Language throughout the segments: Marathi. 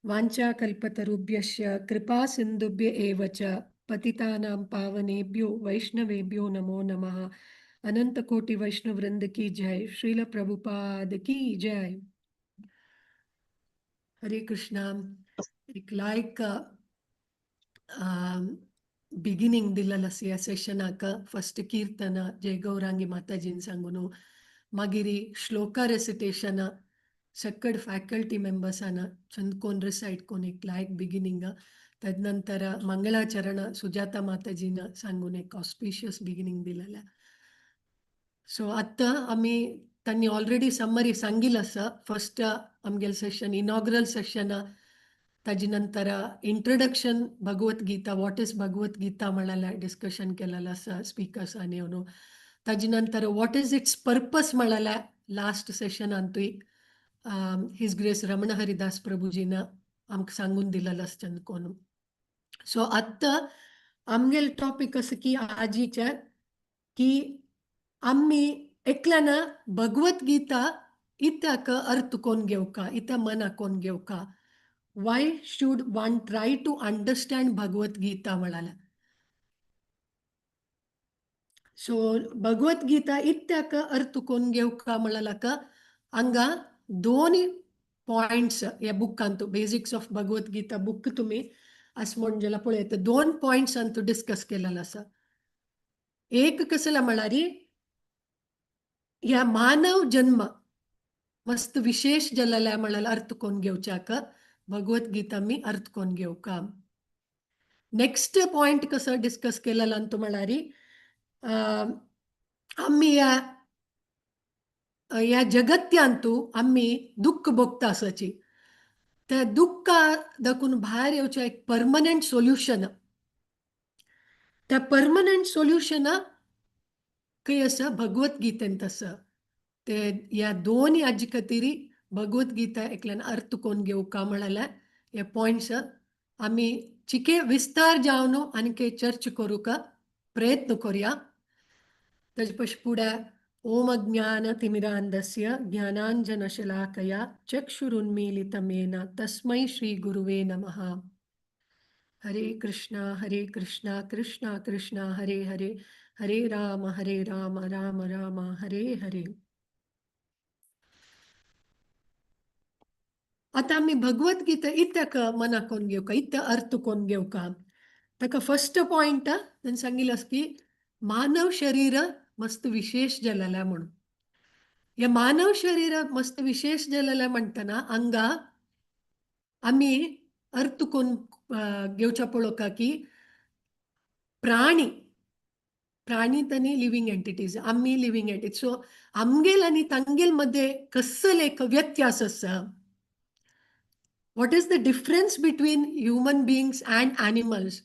वाञ्छाकल्पतरुभ्यश्च कृपासिन्धुभ्य एव च पतितानां पावनेभ्यो वैष्णवेभ्यो नमो नमः। अनंत कोटि वैष्णव वृंद की जय। श्रील प्रभुपाद की जय। हरे कृष्णा। एक लायक बिगिनिंग दिल्ललस या सेशनाक फर्स्ट कीर्तन जय गौरांगी माताजीन सांगून मागिरी श्लोका रेसिटेशन सकड फ्याकल्टी मेंबर्सांना चंद कोण रिसाइट कोण एक लायक बिगिनिंग तदनंतर मंगलाचरण सुजाता माताजीनं सांगून एक ऑस्पिशियस बिगिनिंग दिलेलं. सो आता आम्ही त्यांनी ऑलरेडी समरी सांगितलं असं फर्स्ट आमगेल सेशन इनॉग्रल सेशन ताजेनंतर introduction Bhagavad Gita what is Bhagavad Gita म्हणाला डिस्कशन केलेलं असं स्पीकर्सांनी येऊन ताजेनंतर व्हॉट इज इट्स पर्पस म्हणाला लास्ट सेशन अंतुई हिज ग्रेस रमण हरिदास प्रभूजीनं आमक सांगून दिलेलं असतं कोण. सो आता आमगेल टॉपिक असं की आजीच्या की आम्ही एकल्यानं भगवद्गीता इत्याक अर्थ कोण घेऊ का इत्या मना कोण घेऊ का. Why should one try to understand Bhagavad Gita म्हणाला. सो भगवद्गीता इत्याक अर्थ कोण घेऊ का म्हणाला का अंगा दोन्ही पॉइंट्स या बुकांतू बेसिक्स ऑफ भगवद्गीता बुक तुम्ही असं म्हणजे पळयता दोन पॉइंट्स अंतू डिस्कस केलेला असा. एक कसला म्हणारी या मानव जन्म मस्त विशेष जलाला म्हणाला अर्थ कोण घेऊच्याक भगवद्गीता मी अर्थ कोण घेऊ का. नेक्स्ट पॉइंट कसं डिस्कस केलेला अंतू म्हणारी आम्ही या जगत्यांतू आम्ही दुःख भोगता असाची त्या दुःख दाखवून बाहेर येऊच्या एक परमनंट सोल्युशन त्या परमनंट सोल्युशन काही असं भगवद्गीतेन तसं ते या दोन्ही आजी खातीर भगवद्गीता एकल्यान अर्थ कोण घेऊ का म्हणाला या पॉइंट्स आम्ही चिके विस्तार जावन आणि चर्च करू का प्रयत्न करूया. त्याच्या पुढे ओम ज्ञानतिमिरान्धस्य ज्ञानाञ्जनशलाकया चक्षुरुन्मीलितमेन तस्मै श्री गुरुवे नमः. हरे कृष्णा कृष्णा कृष्णा हरे हरे हरे राम राम राम हरे हरे. आता आम्ही भगवद्गीता इत्याक मना कोण घेऊ का इत्या अर्थ कोण घेऊ का. ताका फर्स्ट पॉइंट त्यांनी सांगितलं की मानव शरीर मस्त विशेष जलाला म्हणून. या मानव शरीर मस्त विशेष जलाला म्हणताना अंगा आम्ही अर्थ कोण घेऊच्या पळो का की प्राणी प्राणी तनी लिव्हिंग एंटिटीज आम्ही लिव्हिंग एंटिटी. सो आमगेल आणि तांगेल मध्ये कसं एक व्यत्यास असा. What is the difference between human beings and animals?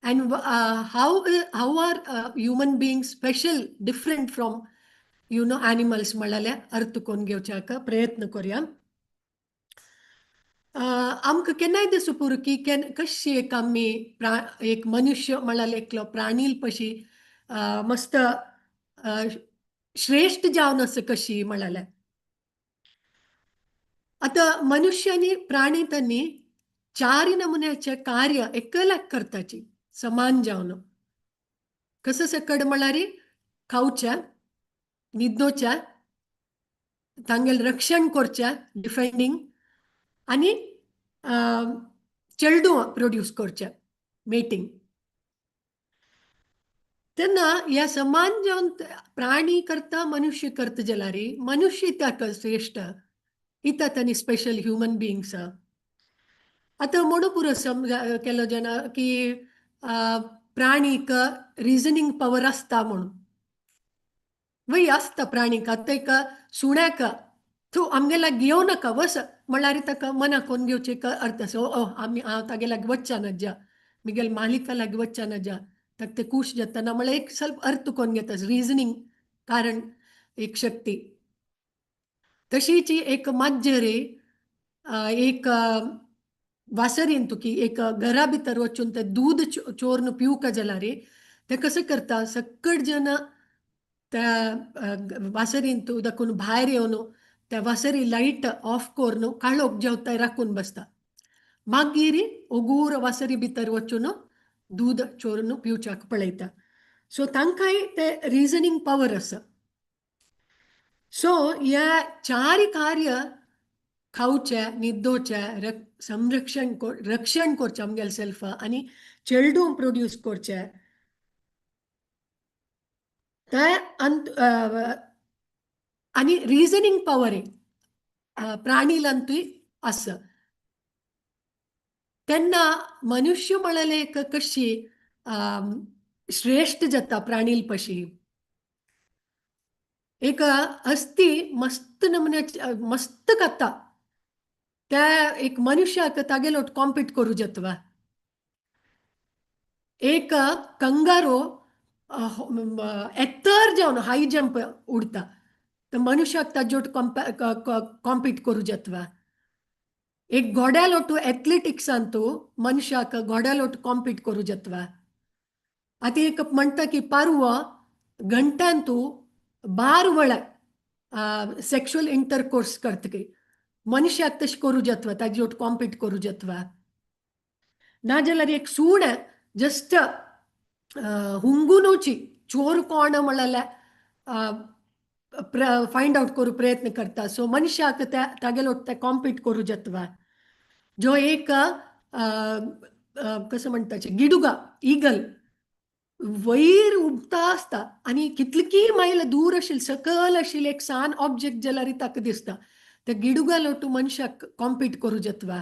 And how are human beings special, different from animals? म्हणाल्या अर्थ कोण घेऊच्या का प्रयत्न करूया. आमक केन्नाय दिसू पुर की कशी एक आम्ही एक मनुष्य म्हणाले एकलो प्राणी पशी मस्त श्रेष्ठ जावन असं कशी म्हणाल्या. आता मनुष्य आणि प्राणी त्यांनी चार नमुन्याचे कार्य एकलाक करताची समान जावन कसं सकड म्हणारी खाऊच्या निद्दोच्या तांगेल रक्षण करच्या डिफेंडिंग आणि चेल्डू प्रोड्यूस करच्या मेटिंग. त्यांना या समान जाऊन प्राणी करता मनुष्य करता जलारी मनुष्य त्याक श्रेष्ठ इथं त्यांनी स्पेशल ह्युमन बिईंग्स. आता म्हणू पुरो समजा केलं जन की प्राणीक रिझनिंग पॉवर असता म्हणून वय असता प्राणीक आता एक सुण्याक तू आमगेला घेऊ नका वस म्हणारी तका मना कोण घेऊचे का अर्थ असो आम्ही तागे लागे वच्चा न जा मिगेल मालिका लागे वच्चा न जा तक ते खुश जाताना मला एक ಸ್ವಲ್ಪ अर्थ कोण घेतात रिझनिंग कारण एक शक्ती तशीची एक मज्जा रे एक वासरीन तुकी एक घरा भितर वचून ते दूध चोरन पिवका जला रे ते कसं करता सकड जन त्या वासरीन तू दाखवून बाहेर येऊन त्या वासरी लाईट ऑफ करून काळोख जेवताय राखून बसता मागीर ओगूर वासरी भितर वचून दूध चोरून पिवच्याक पळयता सो तांकांय ते रिजनिंग पावर आसा सो ह्या चार कार्य खावचे न्हिदोवचे रक्षण करचें आमगेले सेल्फ आनी चेडूं प्रोड्यूस करचे ते आनी रिजनिंग पावर प्राणीलांतूय आसा तेन्ना मनुष्य म्हळ्यार एक कशी श्रेष्ठ जाता प्राणील पशी एक हस्ती मस्त नमुन्याची मस्त कथा त्या एक मनुष्याक तागेलोट कॉम्पीट करू जतवा एक कंगारो एत्तर जावन हाय जंप उडता तर मनुष्याक ताजोट कॉम्पीट करू जतवा एक घोड्यालोटू एथलेटिक्सांतू मनशाक घोड्यालोट कॉम्पीट करू जतवा आता एक म्हणटा की पारवो घंट्यांतू 12 वळा सेक्शुअल इंटरकोर्स करतकी मनशाक तशें करू जतवा ताजोट कॉम्पीट करू जतवा नाजाल्यार एक सूण जस्ट हुंगूनची चोर कोण म्हळ्यार फायंड आउट करू प्रयत्न करता सो मनशाक तागेलो ते कॉम्पीट करू जतवा जो एक कसं म्हणटाचे गिडुगा इगल वयर उडता आसता आनी कितलीकी मैल दूर आशिल्ली सकल आशिल्ली एक सान ऑब्जेक्ट जाल्यार ताका दिसता ते गिडुगा लोटू मनशाक कॉम्पीट करू जतवा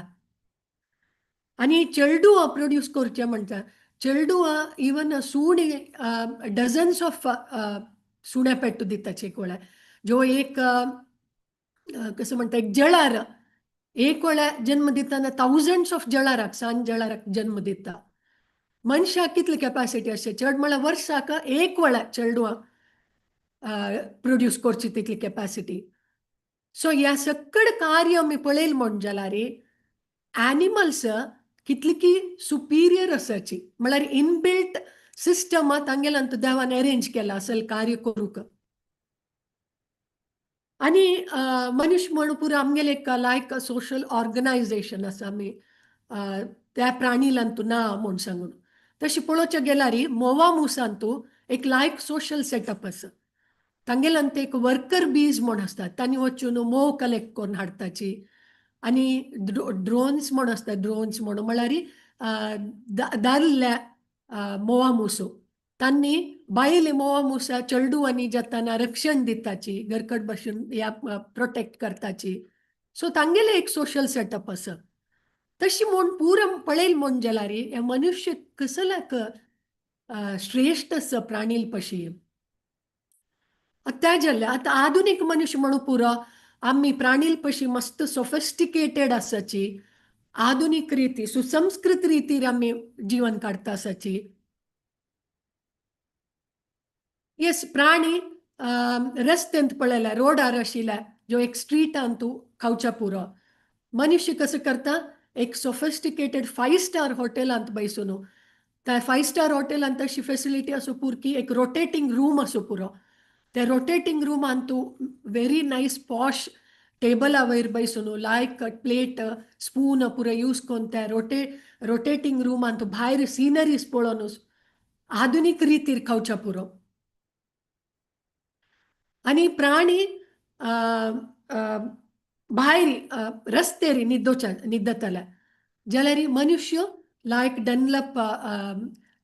आनी चेडू प्रोड्यूस करचें म्हणटा चेडू इवन सुणी डझन्स ऑफ सुण्या पेट्टू दिता एक वेळा जो एक कसं म्हणटा एक जळार एक वेळा जन्म दितना थाउजंड्स ऑफ जळाराक सांज जळाराक जन्म दिता मनशाक कितली कॅपॅसिटी आसता चड म्हळ्यार वर्साक एक वेळा चेडूं प्रोड्यूस करची तितली कॅपॅसिटी सो ह्या सकड कार्य आमी पळयलें म्हण जाल्यार एनिमल्स कितलीकी सुपिरियर आसाची म्हळ्यार इनबिल्ट सिस्टम तांगेल्यांत देवान अरेंज केला असल कार्य करूक आनी मनुष्य म्हणून पुरो आमगेले एक लायक सोशल ऑर्गनायझेशन आसा आमी त्या प्राणीलांतू ना म्हूण सांगून तशें पळोवचें गेल्यार मोवा मुसांतू एक लायक सोशल सेटअप आसा तांगेल्यांत एक वर्कर बीज म्हूण आसतात तांणी वचून मोव कलेक्ट करून हाडटाची आनी ड्रोन्स म्हूण आसता ड्रोन्स म्हणून म्हळ्यार दारल्या मोवा मुसो तांणी बायले मोवा मुसा चेडू आनी जाताना रक्षण दिताची घरकड बसून ह्या प्रोटेक्ट करताची सो तांगेले एक सोशल सेटअप आसा तशी म्हूण पुरो पळयलें म्हूण जाल्यार हे मनुष्य कसलाक श्रेष्ठ आसा प्राणील पशी त्या जाल्ले आतां आधुनीक मनुष्य म्हणून पुरो आमी प्राणील पशी मस्त सोफिस्टिकेटेड आसाची आधुनीक रीती सुसंस्कृत रितीर आमी जीवन काडटा आसाची येस प्राणी रस्त्यांत पळयल्यार रोडार आशिल्ल्या जो एक स्ट्रीटांत तूं खावच्या पुरो मनुष्य कसं करता एक सोफिस्टिकेटेड 5 स्टार हॉटेलांत बैसून त्या 5 स्टार हॉटेलांत अशी फेसिलिटी असो पुरो की एक रोटेटिंग रूम असो पुरो त्या रोटेटिंग रूमांत तूं व्हेरी नायस पॉश टेबला वयर बैसून लायक प्लेट स्पून पुरो यूज करून त्या रोटेटिंग रूमांत भायर सिनरीज पळोवन आधुनीक रितीर खावच्या पुरो आनी प्राणी भायर रस्तेर न्हिदतले जाल्यार मनुष्य लायक डनलप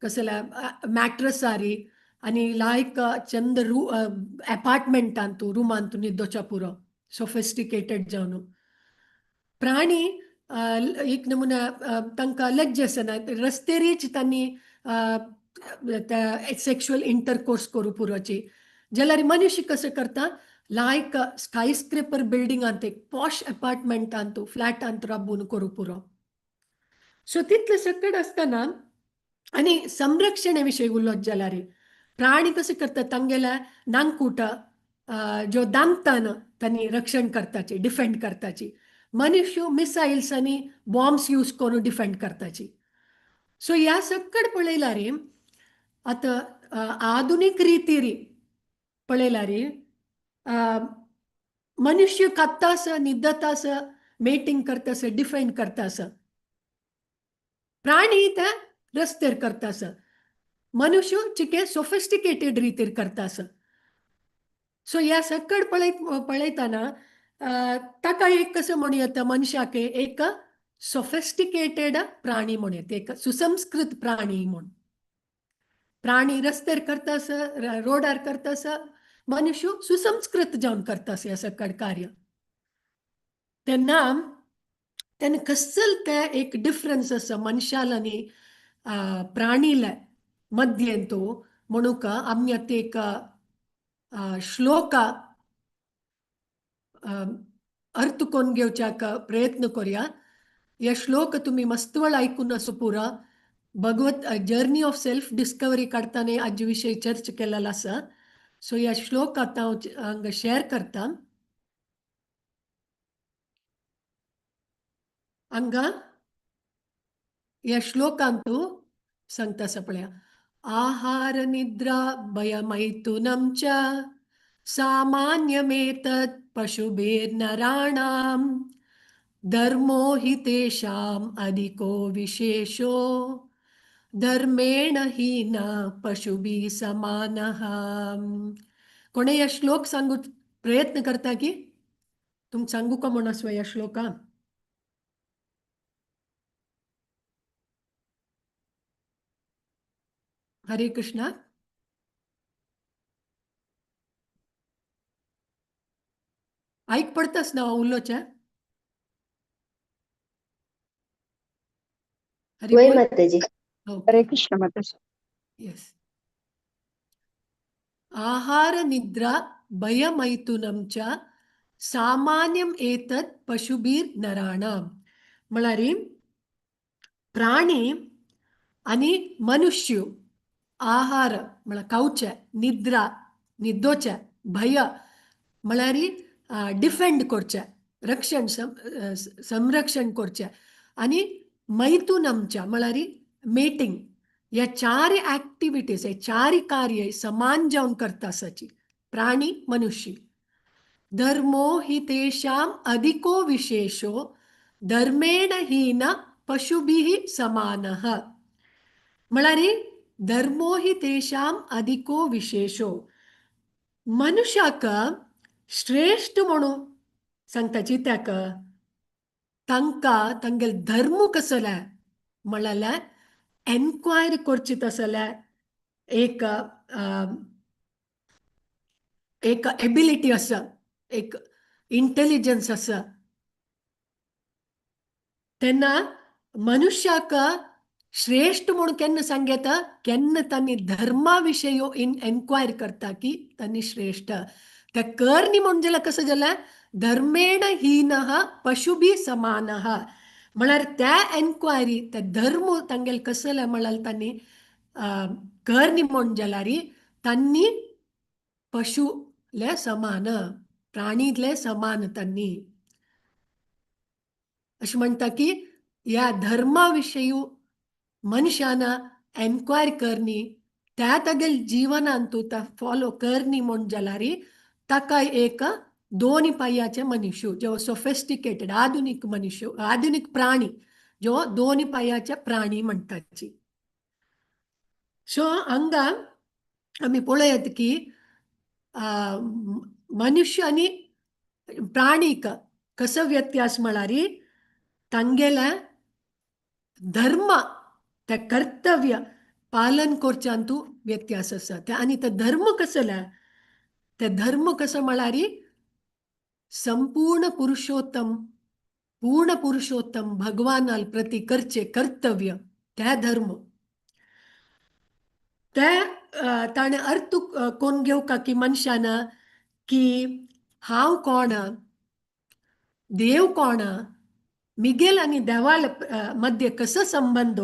कसला मॅट्रसारी आनी लायक चंद अपार्टमेंटांत रुमांत न्हिदोच्या पुरो सोफिस्टिकेटेड जावन प्राणी एक नमुना तांकां लज्ज आसना रस्तेरीच तांणी सेक्शुअल इंटरकोर्स करूं पुरोची जाल्यार मनुष्य कसं करता लायक स्काय स्क्रेपर बिल्डिंगांत एक पॉश अपार्टमेंटांत फ्लॅटांत राबून करूं पुरो सो तितले सकड आसतना आनी संरक्षणे विशीं उलोवप जाल्यार प्राणी कशें करता तांगेल्या नांगकुटा ज्यो दांगतान तांणी रक्षण करताची डिफेंड करताची मनुष्य मिसायल्स आनी बॉम्ब्स यूज करून डिफेंड करताची सो ह्या सकड पळयल्यार आतां आधुनीक रितीर पळयल्यार मनुष्य खातास न्हिदतास मेटिंग करतास डिफेंड करतास प्राणी त्या रस्त्यार करतास मनुष्य चिके सोफिस्टिकेटेड रितीर करतास सो ह्या सकड पळयतना ताका एक कसं म्हणू येता मनशाक एक सोफिस्टिकेटेड प्राणी म्हणू येता एक सुसंस्कृत प्राणी म्हूण प्राणी रस्त्यार करतास रोडार करतास मनुष्य सुसंस्कृत जावन करतास ह्या सकड कार्य तेन्ना तेन्ना कसल ते एक डिफरन्स आसा मनशाल आनी प्राणील मध्येंतू म्हणूक आमी आतां एक श्लोक अर्थ कोण घेवच्याक प्रयत्न करूया हे श्लोक तुम्ही मस्त वेळ ऐकून असो पुरा भगवत जर्नी ऑफ सेल्फ डिस्कवरी काढताना आज विषयी चर्च केलेला आसा सो ह्या श्लोक आतां हांव शेअर करता हांगा या श्लोकांतू सांगता आसा पळया आहार निद्रा भयमैथुनं च सामान्यमेतत् पशुभिर्नराणां धर्मो हि तेषाम् अधिको विशेषो धर्मेण हि न पशुभिः समानः कोणी या श्लोक सांगू प्रयत्न करता की तुम सांगू का म्हणून असो या श्लोका हरे कृष्णा ऐक पडतास ना उल्लोच्या हरी वय बोल माताजी ओके हरे कृष्ण माताजी यस आहार निद्रा भयमैथुनं च सामान्यम एतत् पशुभिर नराणां म्हळ्यार प्राणी आणि मनुष्य आहार म्हळ्यार खावचे निद्रा न्हिदोचे भय म्हळ्यार डिफेंड करचे रक्षण संरक्षण करचे आणि मैथुनमच्या म्हळ्यार मेटिंग ह्या चार ऍक्टिव्हिटीज हे चार कार्य समान जावन करता आसाची प्राणी मनुष्य धर्मो हि तेषाम् अधिको विशेषो धर्मेण हि न पशुभिः समानः म्हळ्यार धर्मो हि तेषाम् अधिको विशेषो मनुष्याक श्रेष्ठ म्हणून सांगता चित्याक तांकां तांगेलो धर्म कसले म्हळ्यार एन्क्वायरी करची तसले एक एक एबिलिटी आसा एक इंटेलिजन्स आसा तेन्ना मनुष्याक श्रेष्ठ म्हणून केन्ना सांगता केन्ना तांणी धर्मा विशयी एन्क्वायर करता की तांणी श्रेष्ठ ते करनी म्हणून जाल्यार कसं जाल्यार धर्मेण हीनः पशुभी समानः म्हळ्यार त्या एन्क्वायरी ते धर्म तांगेले कसले म्हळ्यार तांणी करनी म्हणून जाल्यार तांणी पशुले समान प्राणीले समान तांणी अशें म्हणटा की ह्या धर्मा विशयी मनशाना एन्क्वायर करनी त्या तागेल जिवनांत तूं ता फॉलो करनी म्हूण जाल्यार ताका एक दोन पांयाचे मनुष्य जो सोफिस्टिकेटेड आधुनीक मनुष्य आधुनीक प्राणी जो दोन पांयाचे प्राणी म्हणटाची सो हांगा आमी पळयत की मनुष्य आनी प्राणीक कसो व्यत्यास म्हळ्यार तांगेले धर्म ते कर्तव्य पालन करच्यांतू व्यत्यास आसा ते आनी ते धर्म कसले ते धर्म कसो म्हळ्यार संपूर्ण पुरुषोत्तम भगवानाल प्रती करचे कर्तव्य ते धर्म ते ताणें अर्थ कोण घेवका की मनशाना की हांव कोण देव कोण मिगेल आनी देवाल मध्ये कसो संबंध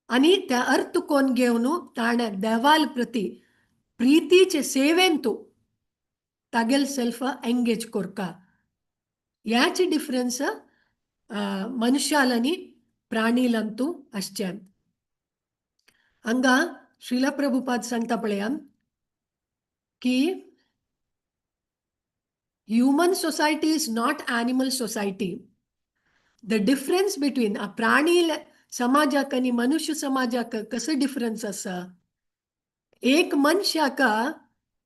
आनी त्या अर्थ कोण घेवन ताणें देवाल प्रती प्रीतीचे सेवेंतू तागेल सेल्फ एंगेज करका ह्याच डिफरन्स मनुष्याल आनी प्राणीलंतू आसचें हांगा श्रीला प्रभुपाद सांगता पळया की Human society is not animal society. The difference between a प्राणी समाजाक आणि मनुष्य समाजाक कसं डिफरन्स असा? एक मनुष्याका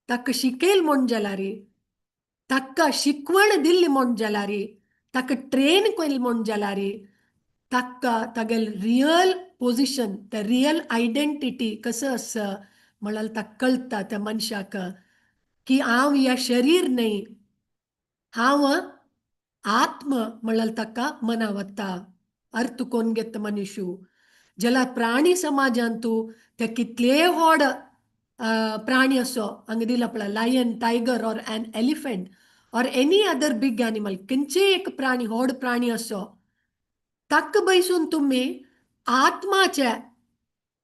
ताका शिकेल म्हूण जाल्यारी, ताका शिकवण दिल्ली म्हूण जाल्यारी, ताका ट्रेन केल म्हूण जाल्यारी, ताका तागेल रियल पोझिशन, त्या रियल आयडेंटिटी कसं असं म्हणाल ताका कळता त्या मनशाक की हांव या शरीर नाही, हांव आत्म म्हणाल ताका मना वता अर्थ कोण घेत मनुष्य ज्याला प्राणी समाजांतू ते कितले व्हड प्राणी असो हांगा दिला पळय lion tiger or an elephant or any other big animal खंयचे एक प्राणी व्हड प्राणी असो ताका बैसून तुम्ही आत्माचे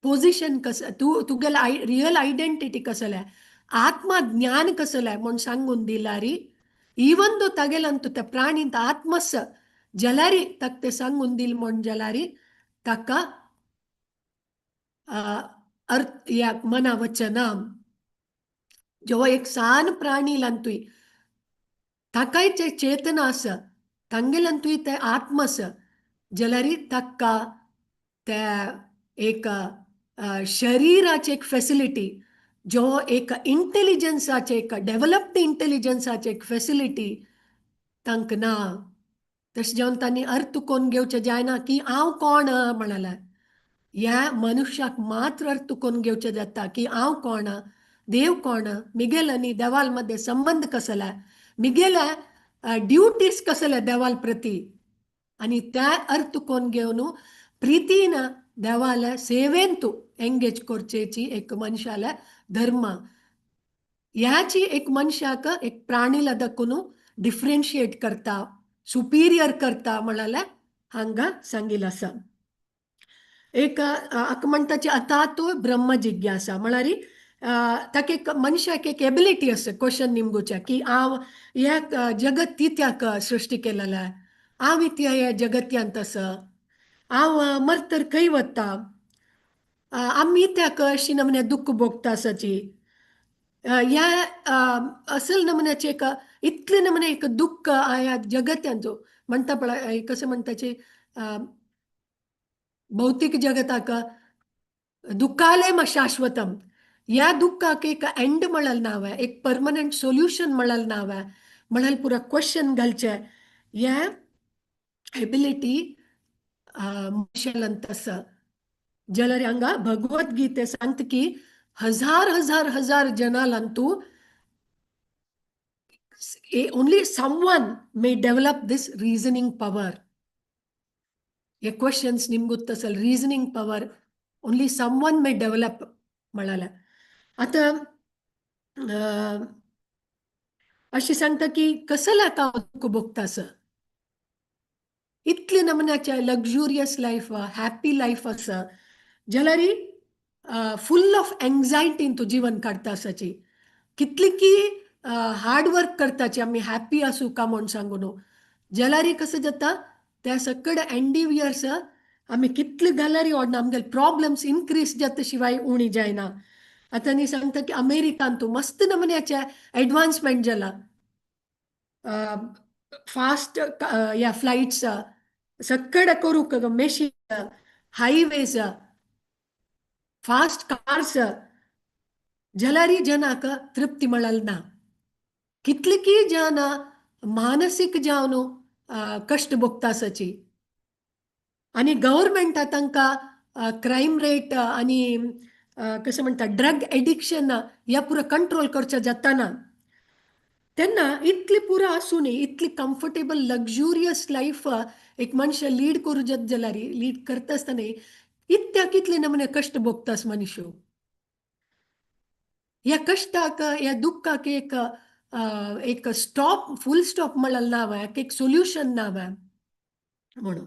पोझिशन कसं तुगेलं रियल आयडेंटिटी कसलं आत्मा ज्ञान कसलं म्हणून सांगून दिलारी इवन दो तगेलंतू त्या प्राणींत आत्मस जलारी तक ते सांगून दिल म्हण जलारी ताका अर्थ या मना वचना जेव्हा एक सान प्राणी लंतुई ताकाय चेतना अस तंगेलंतुई ते आत्मस जलारी तक्का त्या एक शरीराची एक फॅसिलिटी जो एक इंटेलिजन्साचे एक डेव्हलप्ड इंटेलिजन्साचे एक फॅसिलिटी तांक ना तशें जावन तांणी अर्थ कोण घेवचे जायना की हांव कोण म्हणाला ह्या मनुष्याक मात्र अर्थ कोण घेवचे जाता की हांव कोण देव कोण मिगेल आनी देवाल मध्ये संबंध कसला मिगेल्या ड्युटीज कसले देवाल प्रती आणि त्या अर्थ कोण घेऊन प्रीतीन देवाला सेवेन तू एंगेज करचेची एक मनशाला धर्म ह्याची एक मनशाक एक प्राणीला दखून डिफरेन्शिएट करता सुपिरियर करता म्हणाला हांगा सांगिल आसा एक म्हणटाची आता तो ब्रह्म जिज्ञासा म्हणारी ताका एक मनशाक एक एबिलिटी आसा क्वेश्चन निमगुच्या की हांव ह्या जगत तित्याक सृष्टी केलेला हांव इत्या ह्या जगत्यांत आसा हांव मरतर खंय वता आमी त्याक अशी नमने दुःख भोगता आसाची ह्या असल नमन्याचे एक इतले नमने एक दुःख ह्या जगत्यांचो म्हणटा पळय कसं म्हणटाचे भौतिक जगताक दुःखालय शाश्वतम या दुःखाक एक एंड म्हणाल नाव आहे एक परमनंट सोल्युशन म्हणाल नाव आहे म्हणाल पुरा क्वेश्चन घालचे या एबिलिटी मनशालांत आसा जाल्यार हांगा भगवद्गीते सांगता की हजार हजार हजार जनालांतू only someone may develop this reasoning power ये क्वेश्चन्स निमगुत असेल रिझनिंग पॉवर ओनली समवन मे डेव्हलप म्हणाला आता अशी सांगता की कसला का दुःख भोगतास इतले नमन्याच्या लक्झुरियस लाईफ हॅपी लाईफ असं जाल्यारी फुल ऑफ एंग्जायटीन तू जीवन काढता असाची कितली की हार्डवर्क करताची आम्ही हॅपी असू का म्हणून सांगून जाल्यारी कसं जाता त्या सकड एंडिवियर्स आम्ही कितले घालारी ओडना आमगे प्रॉब्लेम्स इनक्रीज जाता शिवाय उणी जायना आता नी सांगता की अमेरिकान तू मस्त नमन्याच्या ॲडव्हान्समेंट जाला फास्ट या फ्लाइट्स सकड करूक मेशीन हायवेज फास्ट कार्स जलारी जनाक तृप्ती मिळाल ना कितली की जन मानसिक जावन कष्ट भोगतासाची आणि गव्हर्मेंट तांकां क्राईम रेट आणि कसं म्हणटा ड्रग एडिक्शन या पुरा कंट्रोल करचें जाताना तेन्ना इतली पुरा आसूं न्ही इतली कम्फर्टेबल लक्झुरियस लाईफ एक मनुष्य लीड करू जाल्यार लीड करता आसतना इतल्या कितले नमने कष्ट भोगतास मनुष्य या कष्टाक या दुःखाक एक स्टॉप फुल स्टॉप म्हणाल नाव आहे एक सोल्युशन नाव आहे म्हणून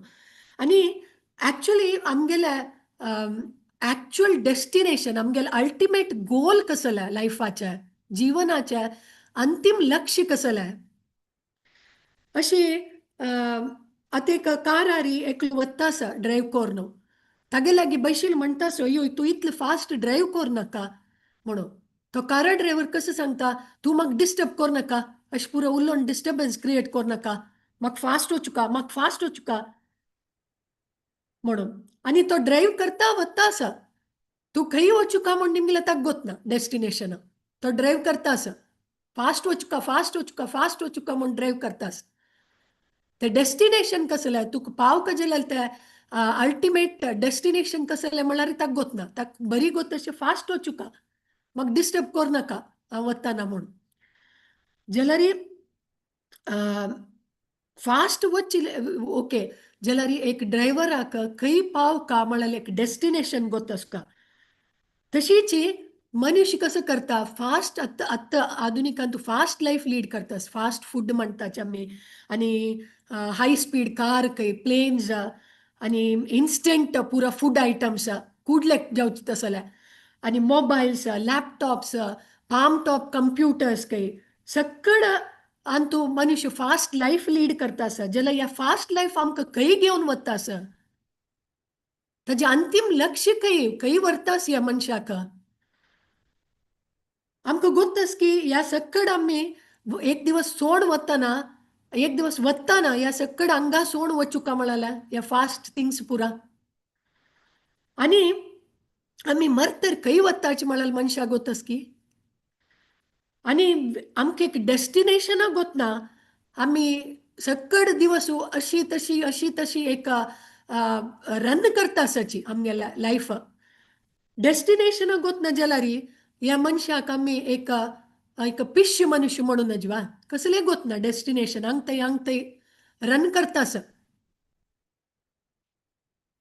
आणि ॲक्च्युली आमगेल्या ॲक्च्युअल डेस्टिनेशन आमगेलं अल्टिमेट गोल कसलं आहे लाईफाच्या जीवनाच्या अंतिम लक्ष्य कसलं आहे अशी आता एक कारारी एकलो वत्तास ड्राईव्ह करून तागे लागी बैशील म्हणतास अयो तू इतलं फास्ट ड्राईव्ह कर नाका म्हणून तो कार ड्रायव्हर कसं सांगता तू मग डिस्टर्ब कर नाका अशें पुरो उलोवन डिस्टर्बन्स क्रिएट कोर नाका म्हाका फास्ट वचुका म्हणून आनी तो ड्रायव्ह करता वता आसा तूं खंय वचुका म्हण निमगेलो ताका गोतना डेस्टिनेशन तो ड्रायव्ह करता आसा फास्ट वचुका म्हण ड्रायव्ह करता आसा ते डेस्टिनेशन कसलें तुका पावका जाल्यार ते अल्टिमेट डेस्टिनेशन कसलें म्हळ्यार ताका गोतना ताका बरी गोत तशें फास्ट वचुका म्हाका डिस्टर्ब कोर नाका हांव वताना म्हूण जाल्यार फास्ट वचले ओके जाल्यार एक ड्रायव्हराक खंय पावका म्हळ्यार एक डेस्टिनेशन गोत आसका तशीच मनुष्य कसं करता फास्ट आत्ता आधुनिकांत फास्ट लाईफ लीड करतास फास्ट फूड म्हणटाच आमी आणि हाय स्पीड कार काही प्लेन्स आणि इन्स्टंट पुरा फूड आयटम्स कुडले जावचे तसले आणि mobiles laptops palm top computers काही सकड अंतू मनुष्य फास्ट लाईफ लीड करता आसा जाल्यार ह्या फास्ट लाईफ आमकां खंय घेवन वता आसा ताजें अंतिम लक्ष्य खंय व्हरतास ह्या मनशाक आमकां गोत्तास की ह्या सकड आमी एक दिवस सोड वतना एक दिवस वत्ताना ह्या सकड हांगा सोड वचुका म्हळ्यार ह्या फास्ट थिंग्स पुरा आनी आमी मरतर खंय वताचें म्हळ्यार मनशाक गोत्तास की आनी आमकां एक डेस्टिनेशना गोतना आमी सकड दिवस अशी तशी एक रन करता आसाची आमगे लायफ डेस्टिनेशन गोतना जाल्यार ह्या मनशाक आमी एक एक पिश्य मनुष्य म्हणून वा कसले गोतना डेस्टिनेशन हांग थंय रन करता आसा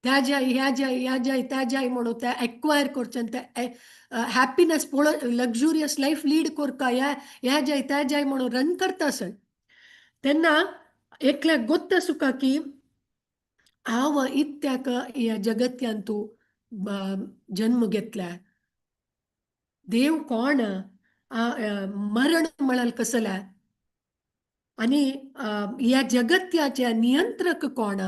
त्या जाय ह्या जाय ह्या जाय त्या जाय म्हणून ते एक्वायर करचें ते हॅपीनेस पळो लक्झुरियस लाईफ लीड कोरका ह्या जाय त्या जाय म्हणून रन करता आसत तेन्ना एकल्याक गोत्ता सुका की हांव इत्याक ह्या जगत्यान तूं जन्म घेतल्या देव कोण मरण म्हळ्यार कसलें आनी ह्या जगत्याचे नियंत्रक कोण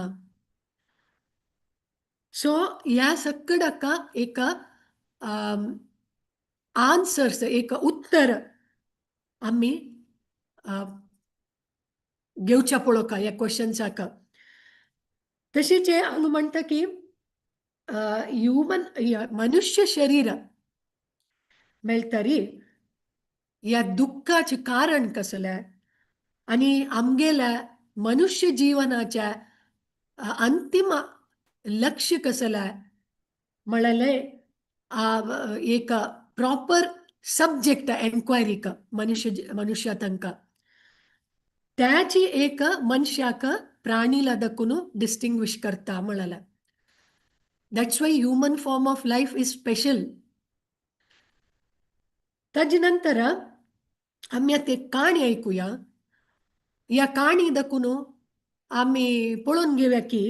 सो ह्या सकडाका एक आन्सर्स एक उत्तर आमी घेवच्या पळोवका ह्या क्वेश्चन्साक तशेंच हांव म्हणटा की ह्युमन मनुष्य शरीर मेळटरी ह्या दुःखाचे कारण कसलें आनी आमगेल्या मनुष्य जिवनाच्या अंतिम लक्ष्य कसलें म्हळ्यार एक प्रॉपर सब्जेक्ट एन्क्वायरीक मनुष्य तांकां त्याची एक मनशाक प्राणीला दखून डिस्टिंग्विश करता म्हळ्यार that's why human form of life is special ताजे नंतर आमी आतां एक काणी ऐकुया ह्या काणी दखून आमी पळोवन घेवया की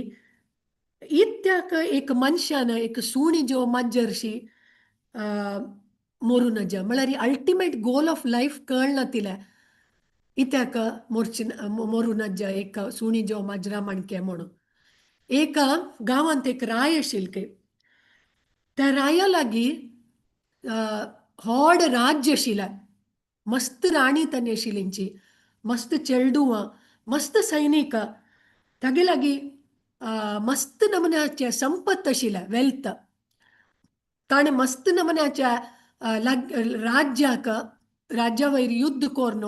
इत्याक एक मनशान एक सुणी जो माजरशी मरून नजा म्हळ्यार अल्टिमेट गोल ऑफ लाईफ कळना तिला इत्याक मरून नजा एक सुणी जो माजरा माणके म्हणून एक गांवांत एक राय आशिल्ली त्या राया लागीं व्हड राज्य आशिल्लें मस्त राणी ताणी आशिल्लींची मस्त चेडूं मस्त सैनीक तागे लागीं मस्त नमुन्याचे संपत आशिल्लें वेल्थ ताणें मस्त नमुन्याच्या राज्या वयर युद्ध कोरून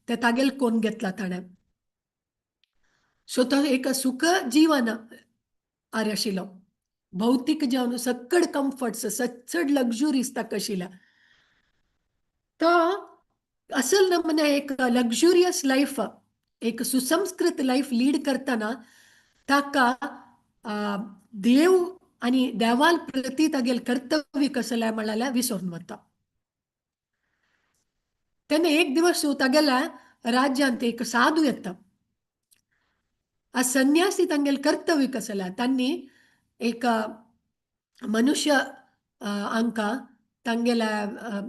ते तागेल कोन्न घेतला ताणें सो तो एक सुख जीवन आशिल्लो भौतीक जावन सकड कम्फर्ट्स सचड लक्झुरीज ताका आशिल्ल्या तो असल नमुने एक लक्झुरियस लाईफ एक सुसंस्कृत लाईफ लीड करतना ताका देव आणि देवाल प्रती तागेल कर्तव्य कसलें म्हळ्यार विसरून वता तेन्ना एक दिवस तागेल्या राज्यांत एक साधू येता आ संन्यासी तांगेल कर्तव्य कसलें तांणी एक मनुष्य हांकां तांगेल्या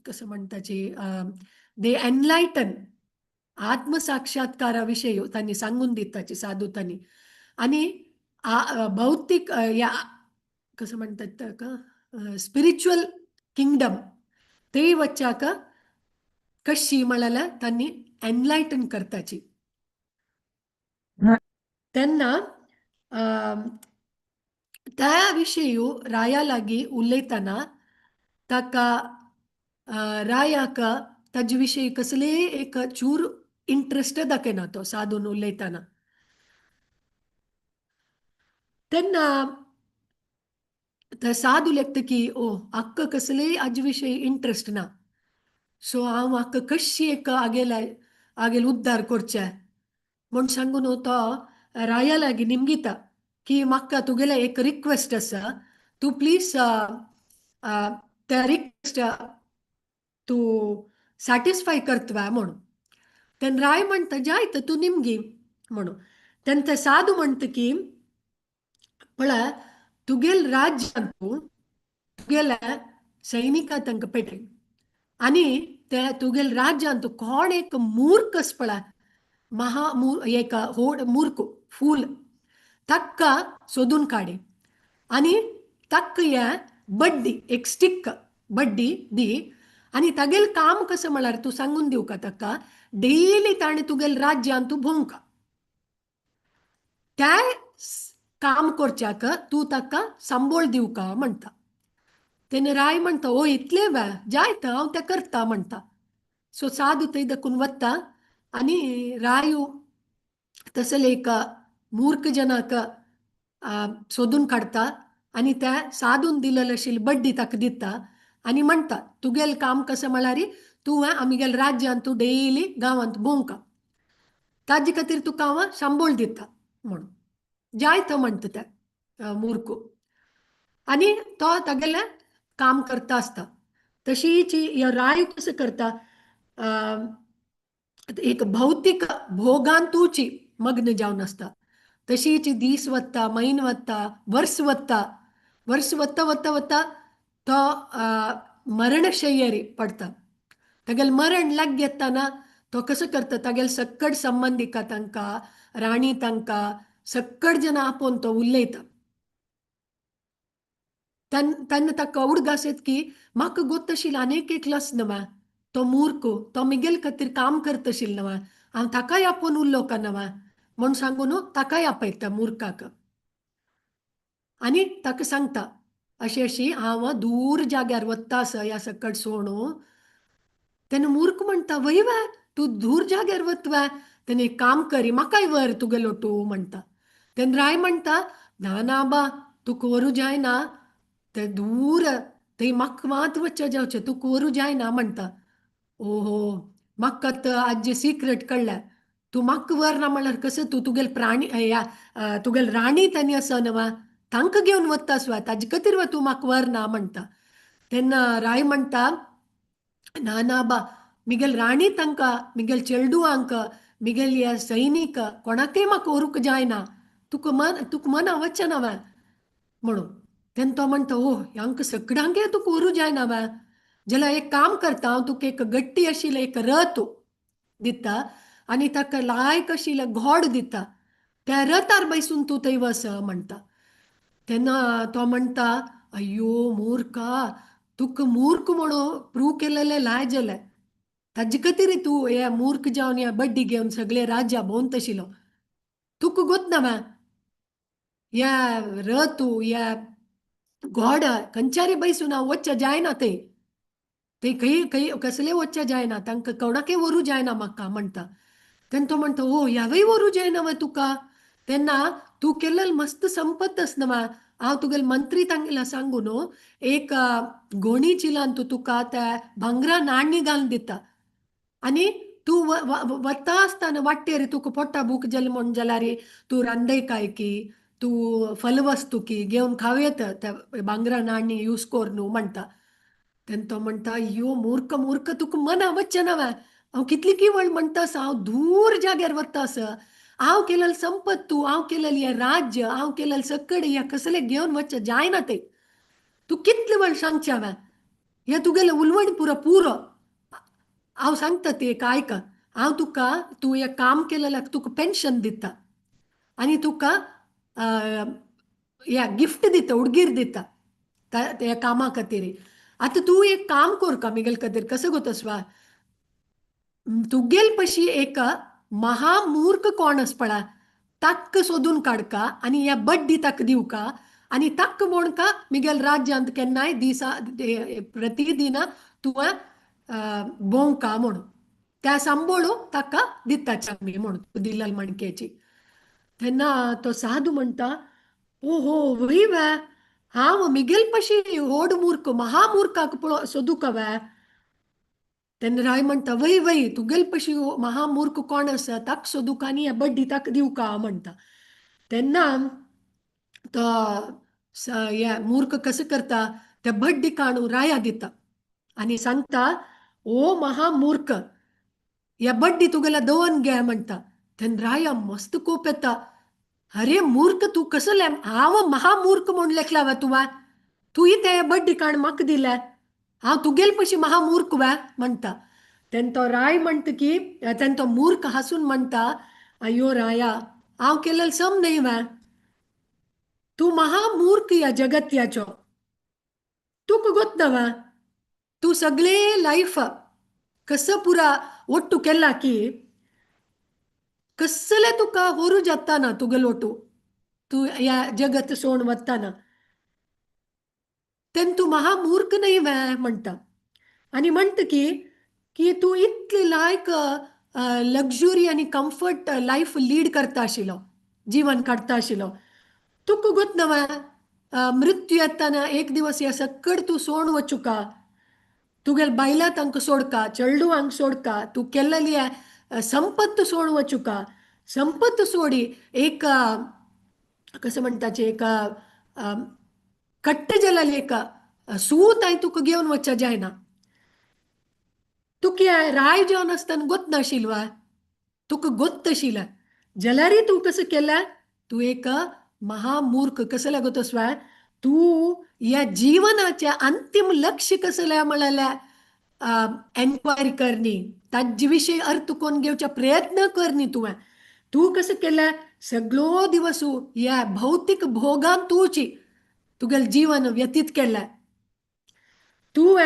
कसं म्हणटाची दे एनलायटन आत्मसाक्षात्कारा विशयी तांणी सांगून दिताची साधू तांणी आणि भौतिक या कसं म्हणतात ताका स्पिरिच्युअल किंगडम ते वच्चाक कशी म्हळ्यार त्यांनी एनलायटन करताची हा. त्यांना त्या विषयी राया लागी उलयतना ताका रायाक ताजे विशयी कसले एक चूर इंट्रस्ट दाखयना तो साधून उलयतना तेन्ना ते साधू लेखता की ओ अक्क कसले हाजे विशयी इंट्रस्ट ना सो हांव म्हाका कशी एक आगेल उद्धार करचे म्हूण सांगून तो राया लागी निमगिता की म्हाका तुगेले एक रिक्वेस्ट आसा तू प्लीज त्या रिक्वेस्ट तू सॅटिस्फाय करतवा म्हणून तेन्ना राय म्हणटा जायत तू निमगी म्हणून तेन्ना ते साधू म्हणटा की म्हळ्यार तुगेल राज्यांतू तुगेल्या सैनिकां तांकां पेटय आणि ते तुगेल राज्यांतू कोण एक मूर्ख पळय एक होड मूर्ख फूल तक्का सोदून काडे आणि तक्क हे बड्डी एक स्टिक बड्डी दी आणि तागेल काम कसं म्हळ्यार तू सांगून दिवका ताका डेली ताणें तुगेल राज्यांत तू भोंवका त्या काम करच्याक तू ताका सांबोळ दिवका म्हणटा तेन्ना राय म्हणटा ओ इतले वा जायत हांव तें करता म्हणटा सो साधू थंय देखून वता आनी रायू तसले एक मूर्ख जनाक सोदून काडटा आनी त्या साधून दिलेले आशिल्ली बड्डी ताका दिता आनी म्हणटा तुगेल काम कशें म्हळ्यार तूं आमगेल राज्यांत तूं डेली गांवांत भोंवका ताजे खातीर तुका हांव सांबोळ दिता म्हणून जायत म्हणटा ते मूर्ख आनी तो तागेलें काम करता आसता तशीच ह्यो राय कसं करता एक भौतीक भोगांतूची मग्न जावन आसता तशीच दीस वता म्हयनो वता वर्स वता वता वता तो मरणशय्येर पडटा तागेलें मरण लाग येताना तो कसो करता तागेले सक्कड संबंधिका तांकां राणी तांकां सक्कड जना आपोवन तो उलयता तेन्ना ताका उडग आसत की म्हाका गोत आशिल्लो आनीक एक लसनवा तो मूर्ख तो मिगेल खातीर काम करता आशिल्लो हांव ताकाय आपोवन उरलो का नवा म्हूण सांगून ताकाय आपयता मुर्खाक आनी ताका सांगता अशी अशी हांव दूर जाग्यार वता ह्या सकट सोण तेन्ना मूर्ख म्हणटा वय वा तूं दूर जाग्यार वतवा तेन्ना एक काम करी म्हाकाय वर तुगेलो तूं म्हणटा तेन्ना राय म्हणटा ना ना बा तुका वरू जायना ते दूर थंय म्हाका मात वच्चे जावचें तुका वरू जायना म्हणटा ओहो म्हाका आतां आज सिक्रेट कळ्ळें तूं म्हाका व्हरना म्हळ्यार कसो तूं तुगेल प्राणी तुगेल राणी तांणी आसा न्हय तांकां घेवन वता स्वा ताजे खातीर तूं म्हाका व्हरना म्हणटा तेन्ना राय म्हणटा ना ना बा मिगेल राणी तांकां मिगेल चेडूआंक मिगेल हे सैनीक कोणाकय म्हाका व्हरूंक जायना तुका मना वचना नवा म्हणून तेन्ना तो म्हणटा ओ हांकां सगळ्यांक तुका व्हरू जायना वा जाल्यार एक काम करता हांव तुका एक गट्टी आशिल्लें एक रथ दिता आनी ताका लायक आशिल्लें घोड दिता त्या रथार बसून तूं थंय वच म्हणटा तेन्ना तो म्हणटा अय्यो मूर्खा तुका मूर्ख म्हणून प्रूव केलेलें लाय जालें ताजे खातीर तूं हे मूर्ख जावन ह्या बड्डी घेवन सगळे राज्या भोंवत आशिल्लो तुका गोत ना ह्या रथू ह्या घोड खंयच्यारी बसून हांव वच्चे जायना ते खंय कसले वच्चे जायना तांकां कोणाकय व्हरू जायना म्हाका म्हणटा तेन्ना तो म्हणटा ओ ह्यावय व्हरू जायना वा तुका तेन्ना तूं केलेली मस्त संपत न्हय हांव तुगेले मंत्री तांगेला सांगून एक गोणी चिलान तुका त्या भांगरा नाणी घालून दिता आनी तूं वता आसतना वाटेर तुका पोटा बूक जालें म्हण जाल्यार तूं रांदयकाय की तूं फलवस्तू की घेवन खावेत त्या भांगरा नाणी यूज कर न्हू म्हणटा तेन्ना तो म्हणटा अय्यो मूर्ख मूर्ख तुका मना वच्चें ना हांव कितली किवळ म्हणटा हांव दूर जाग्यार वता हांव केलेलें संपत तूं हांव केलेलें हें राज्य हांव केलेलें सकड हें कसलें घेवन वच्चें जायना तें तूं कितले वेळ सांगचें हें तुगेलें उलवण पुरो हांव सांगता ते एक आयका हांव तुका तूं हें काम केलेल्याक तुका पेन्शन दिता आनी तुका या गिफ्ट दिता उडगीर दिता त्या कामा खातीर आतां तूं एक काम कर का मिगेल खातीर कसो गो तसवा तुगेल पशी एक महामूर्ख कोण पळा ताक सोदून काडका आणि या बड्डी ताक दिवका आणि ताक म्हणका मिगेल राज्यांत केन्नाय दिसा प्रतिदिन तुवें भोंवका म्हणून त्या सांबळू ताका दिता चामी म्हणून दिल्लल मणकेची तेन्ना तो साधू म्हणटा ओ हो वय वे हांव मिगेल पशी व्हड मूर्ख महामूर्खाक पळो सोदूका वे तेन्ना राय म्हणटा वय वय तुगेल पशी महामूर्ख कोण आसा ताक सोदूका आनी हें बड्डी ताक दिवका म्हणटा तेन्ना तो हें मूर्ख कसं करता त्या बड्डी काडून राया दिता आनी सांगता ओ महामूर्ख या बड्डी तुगेल्या दोन घे म्हणटा तेन्ना राया मस्त कोप येता अरे मूर्ख तू कसं ले हांव महामूर्ख म्हूण लेखला वे तुवें तूंय ते बड्डी काण म्हाका दिले हांव तुगेल पशी महामूर्ख वे म्हणटा तेन्ना तो राय म्हणटा की तेन्ना तो मूर्ख हांसून म्हणटा अयो राया हांव केलें सम न्हय वे तू महामूर्ख या जगत्याचो तुका गोत्ता वे तू सगळे लाईफ कसं पुरा ಒಟ್ಟು केला की कसले तुका होरू जाताना तुगेल ओटू तू या जगत सोड वताना तेन तू महामूर्ख नाही वे म्हणटा आणि म्हणत की तू इतली लायक लक्झुरी आणि कम्फर्ट लाईफ लीड करता आशिल्लो जीवन काडटा आशिल्लो तुका गोत नवा मृत्यू येताना एक दिवस या सकड तू सोड वचुका तुगेल बायला तांकां सोडका चेडूवांक सोडका तू केल्लेली संपत्त सोड वचुका संपत्त सोडी एक कसं म्हणटाचे एक कट्ट जलाली एक सूत हांवें तुका घेवन वचचा जायना तुका राय जेवन आसतना गोत नाशिल्लो वा तुका गोत्त आशिल्लें जाल्यारय तू कसं केलें तू एक महामूर्ख कसले गोतस वा तू या जीवनाचे अंतिम लक्ष्य कसले म्हळ्यार एन्क्वायरी करनी ताजे विशयी अर्थ कोण घेवचे प्रयत्न करनी तुवें तू कसं केलें सगळो दिवस या भौतिक भोगान तुची तुगेल जीवन व्यतीत केलें तू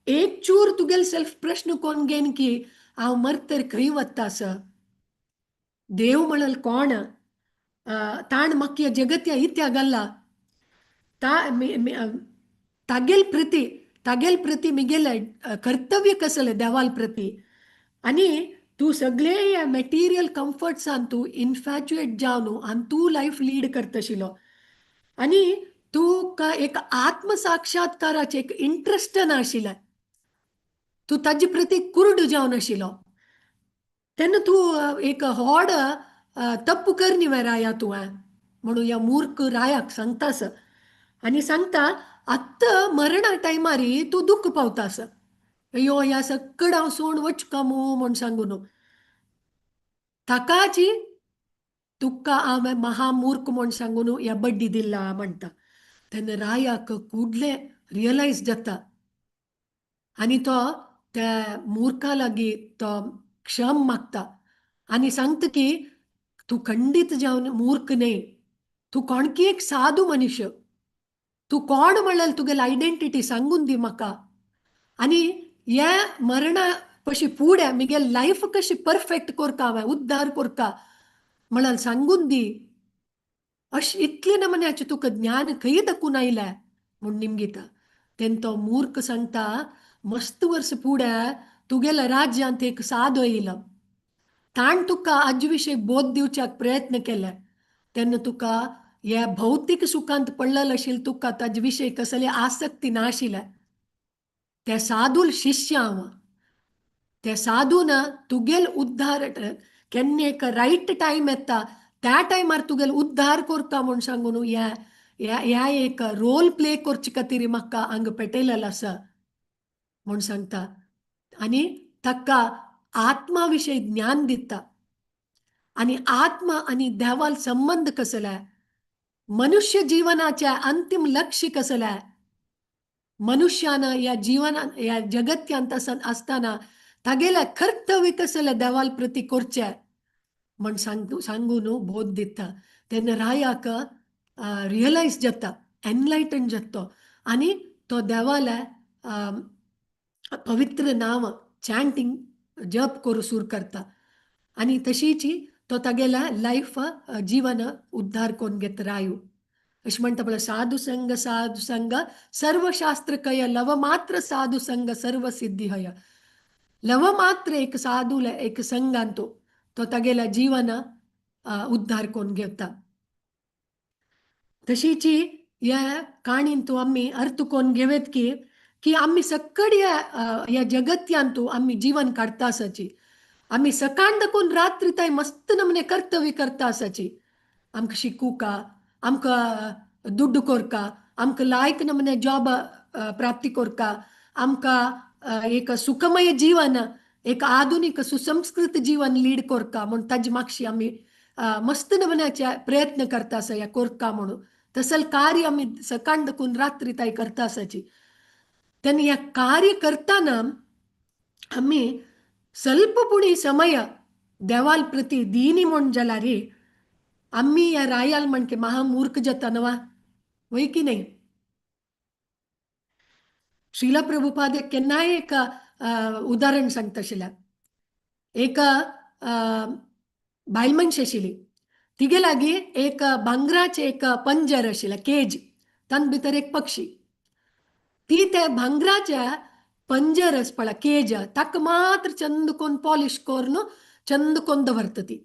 एक चूर तुगेल सेल्फ प्रश्न कोण घेन की हांव मरतर खंय वता आसा देव म्हणाल कोण ताण म्हाका या जगत इत्या गल्ला तागेल प्रती मिगेल कर्तव्य कसले देवाल प्रती आणि तू सगळे मॅटेरियल कम्फर्ट्सान तू इन्फॅच्युएट जावन आनी तू लाईफ लीड करतशिलो आणि तू एक आत्मसाक्षात्काराचे एक इंट्रस्ट नाशिल्लें तू ताजे प्रती कुर्ड जावन आशिल्लो तेन्ना तू एक व्हड तप्प करनी वे राया तुवें म्हणून या मूर्ख रायाक सांगतास आनी सांगता आत्ता मरणा टायमारी तू दुख्ख पावतास अयो ह्या सकड हांव सोड वचका म्हूण सांगून ताकाची तुका हांवें महामूर्ख म्हूण सांगून ह्या बड्डी दिला म्हणटा तेन्ना रायाक कुडले रियलायज जाता आनी तो त्या मूर्खा लागीं तो क्षम मागता आनी सांगता की तू खंडीत जावन मूर्ख न्हय तू कोणकी एक साधू मनुष्य तू कोण म्हळ्यार तुगेल आयडेंटिटी सांगून दी म्हाका आनी ह्या मरणा पशी फुडें मिगेल लायफ कशी परफेक्ट कोरता हांवें उद्धार कोरता म्हळ्यार सांगून दी अशें इतले नमन्याचें तुका ज्ञान खंय दाखून आयलें म्हूण निमगीता तेन्ना तो मूर्ख सांगता मस्त वर्स फुडें तुगेल्या राज्यांत एक साधू येयलो ताण तुका हाजे विशयी बोध दिवच्याक प्रयत्न केले तेन्ना तुका ह्या भौतीक सुखांत पडलेलो आशिल्लो तुका ताजे विशयी कसली आसक्ती नाशिल्ले त्या साधूल शिष्य हांव त्या साधून तुगेल उद्धार केन्ना एक रायट टायम येता त्या टायमार तुगेल उद्धार कोरता म्हूण सांगून ह्या एक रोल प्ले करचे खातीर म्हाका हांगा पेटयलेलो आसा म्हूण सांगता आनी ताका आत्मा विशयी ज्ञान दिता आनी आत्मा आनी देवाल संबंध कसले मनुष्य जीवनाचे अंतिम लक्ष्य कसले मनुष्यानं या जीवनात या जगत्यांत असताना तागेले कर्तव्य कसले देवाल प्रती करचे म्हण सांगून बोध दिता तेन्ना रायाक रियलायज जाता एनलायटन जाता आनी तो देवाले पवित्र नाव चॅन्टिंग जप करू सुरू करता आणि तशीची तो तागेला लाईफ जीवन उद्धार कोण घेत रायू अशी म्हणता पळय साधू संग सर्व शास्त्र कय लव मात्र साधू संग सर्व सिद्धी हय लव मात्र एक साधू एक संघ आणतो तो तागेला जीवन उद्धार कोण घेता तशीची या काणीन तू आम्ही अर्थ कोण घेवेत की आम्ही सक्कड या जगत्यांतू आम्ही जीवन काढता असाची आम्ही सकाळ कोण रात्री ताई मस्त नमने कर्तव्य करता असाची आमक शिकू का आमक दुड्ड कोरका आमक लायक नमने जॉब प्राप्ती कोरका आमका एक सुखमय जीवन एक आधुनिक सुसंस्कृत जीवन लीड कोरका म्हणून ताजी मागशी आम्ही मस्त नमन्याच्या प्रयत्न करता असा या कोरका म्हणून तसल कार्य आम्ही सकाळ रात्री ताई करता असाची त्यांनी या कार्य करताना आम्ही ಸ್ವಲ್ಪ पुणी समय देवाल प्रती दीनी म्हणून जला रे आम्ही या रायाल म्हणके महामूर्ख जतनवा वय की नाही श्रीला प्रभुपाद केन्ना एक उदाहरण सांगता शिला एक बायल मनशी आशिल्ली तिगे लागी एक भांगराचे एक पंजर आशिल्ला केज तान भितर एक पक्षी ती त्या भांगराच्या पंजरस पळा केज ताक मात्र चंद कोण पॉलिश करून चंद कोण दवरता ती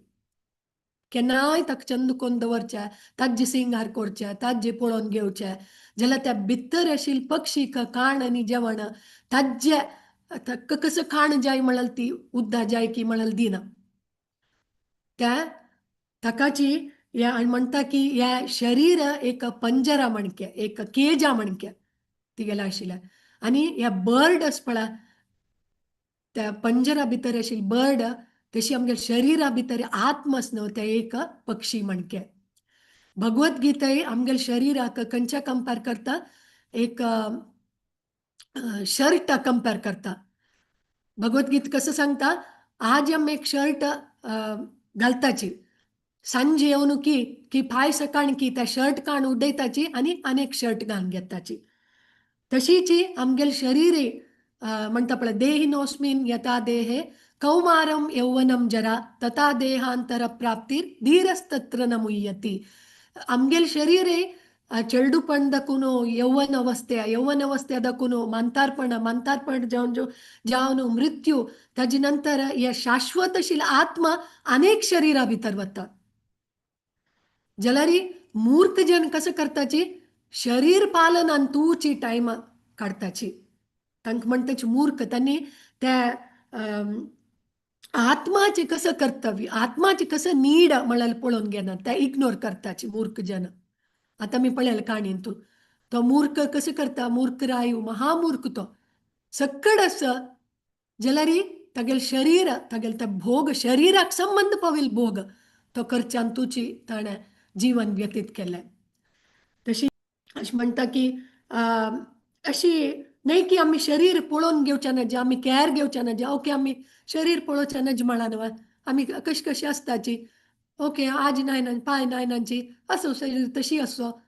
केन्नाय ताका चंद कोण दवरच्या ताजे सिंगार करच्या ताजे पळोवन घेवच्या जाल्यार त्या भितर आशिल्ले पक्षीक खाण आनी जेवण ताजे ताका कसं खाण जाय म्हणाल ती उद्दा जाय की म्हणाल दिना त्या ताकाची या म्हणता की या शरीर एक पंजरा म्हणके एक केजा म्हणके तिगेला आशिल्ल्या आणि या बर्ड आस पळा त्या पंजरा भितर आशिल्ली बर्ड तशी आमगे शरिरा भितर आत्म आसनो ते एक पक्षी म्हणके भगवद्गीता आमगे शरिराक खंयच्या कंपेर करता एक शर्ट कंपेर करता भगवद्गीता कसं सांगता आज आम एक शर्ट घालताची सांजे येवन की फाय सकाळ की त्या शर्ट काण उडयताची आणि अनेक शर्ट घालून घेताची तशीची आमगेल शरीरे म्हणता पळय देहिनोस्मिन यथा देहे कौमारम यौवनम जरा तथा देहांतर प्राप्तीर धीरस्तत्र न मुह्यति आमगेल शरीरे ಚೆಲ್ಡುಪಣದಕ್ಕೂನು ಯೌವನವಸ್ಥೆದಕ್ಕೂನು ಮಂತಾರ್ಪಣ जावन मृत्यू ताजे नंतर या शाश्वतशील आत्मा अनेक शरीरा भितर वता जलारी मूर्ख जन कसं करताची शरीर पालन अंतूची टाइम काढताची तांक म्हणताची मूर्ख त्यांनी त्या आत्माचे कसं कर्तव्य आत्माचे कसं नीड म्हणाल पळोवन घेणार त्या इग्नोर करताची मूर्ख जन आता मी पळेल काणींतून तो मूर्ख कसं करता मूर्ख रायू महामूर्ख तो सक्कड असं जलारी तगेल शरीर तगेल त्या भोग शरीराक संबंध पावील भोग तो करच्यान तुची ताणें जीवन व्यतीत केलें तशी अशी म्हणटा की अशी नाही की आम्ही शरीर पळोवन घेवचें ना जे आम्ही कॅर घेवचें ना जे ओके आम्ही शरीर पळोवचें ना जे म्हणान आम्ही कशी असताची ओके आज नायनान पाय नायनांची असो शरीर तशी असो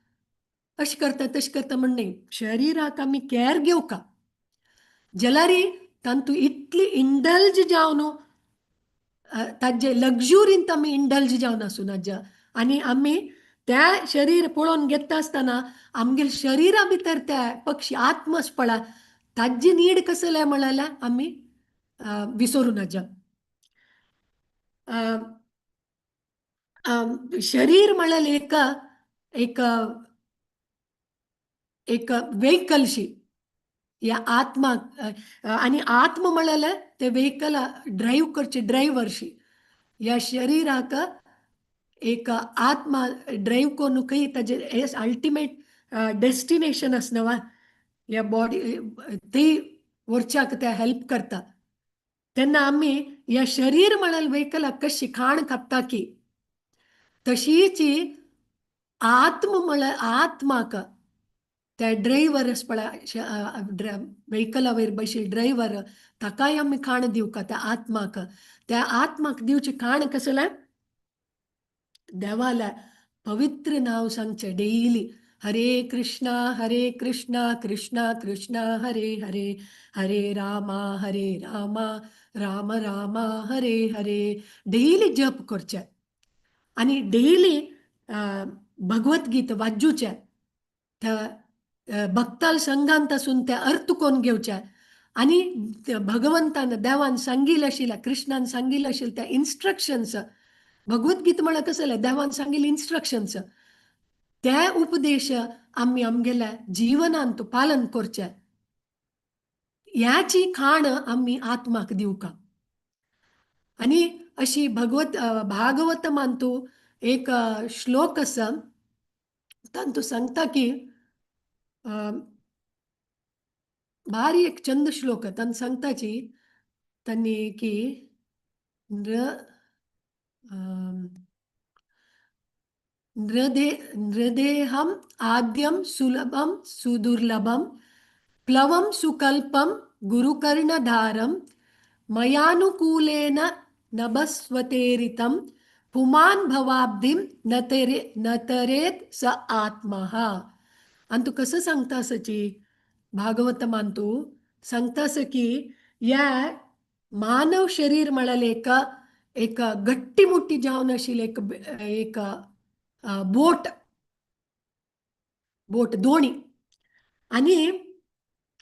अशी करता तशी करता म्हण नाही शरीराक आम्ही कॅर घेऊ का जलारी तांतू इतली इंडल्ज जावन ताजे लग्जुरींत आम्ही इंडल्ज जावन आसूं नाज्या आनी आम्ही त्या शरीर पळोवन घेता आसतना आमगेल शरिरा भितर त्या पक्षी आत्मस पळा ताजी नीड कसले म्हणाल्या आम्ही विसरू नजा शरीर म्हणाल एक एक व्हेकलशी या आत्मा आणि आत्म म्हणाल ते व्हेकल ड्राईव्ह करचे ड्रायव्हरशी या शरीराक एक आत्मा ड्राईव्ह करून काही ताजे अल्टिमेट डेस्टिनेशन असणवा या बॉडी ते वरच्याक त्या हेल्प करता तेन्ना आम्ही या शरीर म्हणाल व्हेकलाक कशी खाण खाता की तशीची आत्म म्हळ्यार आत्माक त्या ड्रायव्हर पळय व्हेकला वयर बशील ड्रायव्हर ताकाय आम्ही खाण दिवका त्या आत्माक दिवची खाण कसले देवाला पवित्र नाव सांगचे डेली हरे कृष्णा कृष्णा कृष्णा हरे हरे, हरे रामा राम राम हरे हरे. डेली जप करचे आणि डेली भगवद्गीता वाजूचे, त्या भक्ताल संघांत असून त्या अर्थ कोण घेवच्या आणि भगवंतान देवान सांगिल आशिल्ल्या, कृष्णान सांगिल आशिल्ल्या त्या इन्स्ट्रक्शन्स, भगवद्गीता म्हळ्यार कसं देवान सांगिल इन्स्ट्रक्शन्स, त्या उपदेश आम्ही आमगेल्या जीवनांत पालन करचे, ह्याची खाण आम्ही आत्माक दिवका. आणि अशी भागवत मानतो एक श्लोक असा, तांतू सांगता की भारी एक चंद श्लोक तान सांगताची त्यांनी की नृ नृदेहम आद्यम सुलभम सुदुर्लभम प्लवम सुकल्पम गुरुकर्णधारम मयानुकूलेन नभस्वतेरितं पुमान भवाब्धिम नतरेत स आत्मः. आणि तू कसं सांगता असची भागवत मानतो सांगतास की या मानव शरीर म्हणाले एक गट्टी मुट्टी जाऊन असेल एक बोट बोट दोणी, आणि